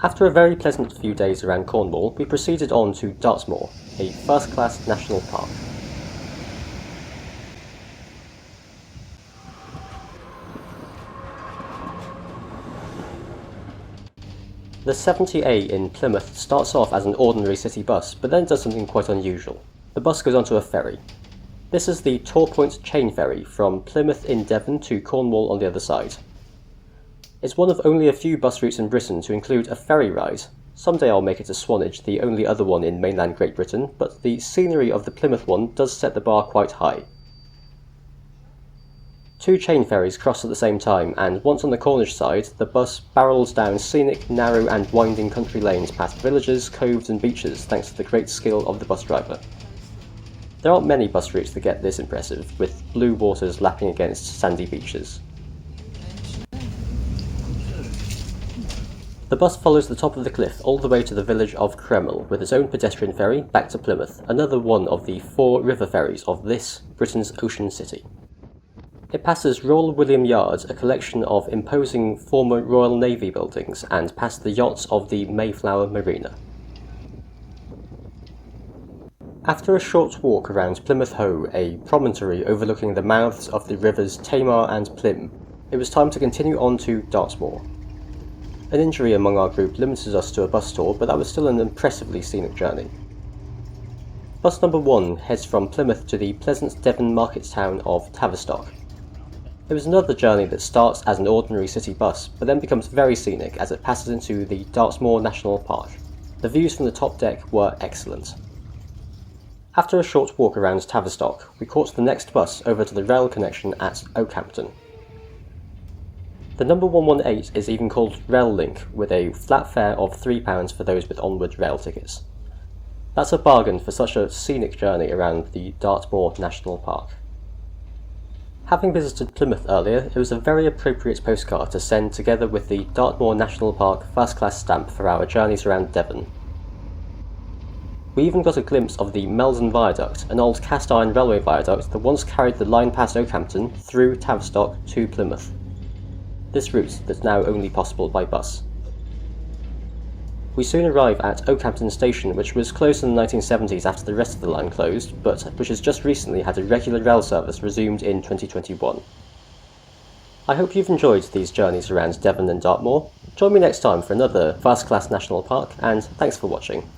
After a very pleasant few days around Cornwall, we proceeded on to Dartmoor, a first-class national park. The 70A in Plymouth starts off as an ordinary city bus, but then does something quite unusual. The bus goes onto a ferry. This is the Torpoint chain ferry from Plymouth in Devon to Cornwall on the other side. It's one of only a few bus routes in Britain to include a ferry ride. Someday I'll make it to Swanage, the only other one in mainland Great Britain, but the scenery of the Plymouth one does set the bar quite high. Two chain ferries cross at the same time, and once on the Cornish side, the bus barrels down scenic, narrow and winding country lanes past villages, coves and beaches thanks to the great skill of the bus driver. There aren't many bus routes that get this impressive, with blue waters lapping against sandy beaches. The bus follows the top of the cliff all the way to the village of Cremyll, with its own pedestrian ferry back to Plymouth, another one of the 4 river ferries of this, Britain's Ocean City. It passes Royal William Yard, a collection of imposing former Royal Navy buildings, and past the yachts of the Mayflower Marina. After a short walk around Plymouth Hoe, a promontory overlooking the mouths of the rivers Tamar and Plym, it was time to continue on to Dartmoor. An injury among our group limited us to a bus tour, but that was still an impressively scenic journey. Bus number 1 heads from Plymouth to the pleasant Devon market town of Tavistock. It was another journey that starts as an ordinary city bus, but then becomes very scenic as it passes into the Dartmoor National Park. The views from the top deck were excellent. After a short walk around Tavistock, we caught the next bus over to the rail connection at Okehampton. The number 118 is even called Rail Link, with a flat fare of £3 for those with onward rail tickets. That's a bargain for such a scenic journey around the Dartmoor National Park. Having visited Plymouth earlier, it was a very appropriate postcard to send together with the Dartmoor National Park first class stamp for our journeys around Devon. We even got a glimpse of the Meldon Viaduct, an old cast iron railway viaduct that once carried the line past Okehampton through Tavistock to Plymouth. This route that's now only possible by bus. We soon arrive at Okehampton Station, which was closed in the 1970s after the rest of the line closed, but which has just recently had a regular rail service resumed in 2021. I hope you've enjoyed these journeys around Devon and Dartmoor. Join me next time for another first-class national park, and thanks for watching.